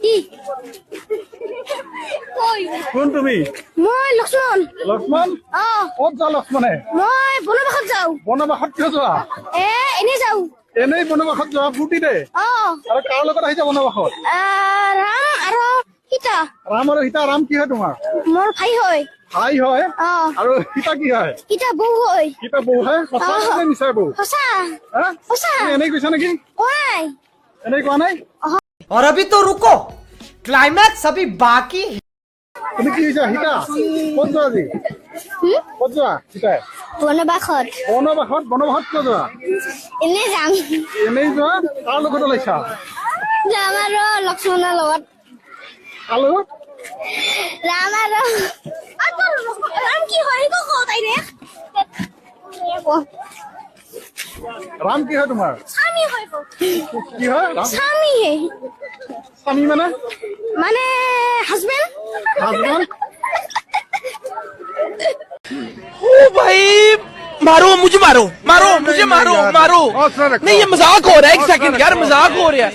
কি কই কোন তুমি? মই লক্ষ্মণ। লক্ষ্মণ? ক'ত যোৱা লক্ষ্মণে? মই বনবাসত যাওঁ। বনবাসত কিয় যোৱা? এনে যাওঁ। এনেই বনবাসত যোৱা ফূৰ্তিতে? আৰু কাৰ লগত আহিছা বনবাসত? ৰাম আৰু সীতা। ৰাম আৰু সীতা? ৰাম কি হয় তোমাৰ? মোৰ ভাই হয়। ভাই হয়? আৰু সীতা কি হয়? সীতা বৌ হয়। সীতা বৌ হয়? সঁচা নে মিছা বৌ? সঁচা। হা? সঁচা। তুমি এনেই কৈছা নেকি? কোৱাই এনেই কোৱা নাই? और अभी तो रुको, क्लाइमैक्स अभी बाकी है। তুমি কি হৈছা সীতা? ক'ত যোৱা আজি? ক'ত যোৱা সীতাই? বনবাসত। বনবাসত? বনবাসত কিয় যোৱা? এনে যাম। এনেই যোৱা? কাৰ লগত ওলাইছা? ৰাম আৰু লক্ষ্মণৰ লগত। কাৰ লগত? ৰাম আৰু ৰাম কি হয় সেইটো কওঁ তাই ৰে। ৰাম কি হয় তোমাৰ? স্বামী হয় কি হয় ৰাম? স্বামী স্বামী মানে? মানে হাজবেণ্ড। হাজবেণ্ড? ओ भाई मारो मुझे, मारो मारो मुझे, मारो मारो। नहीं ये मजाक हो रहा है, एक सेकंड यार, मजाक हो रहा है।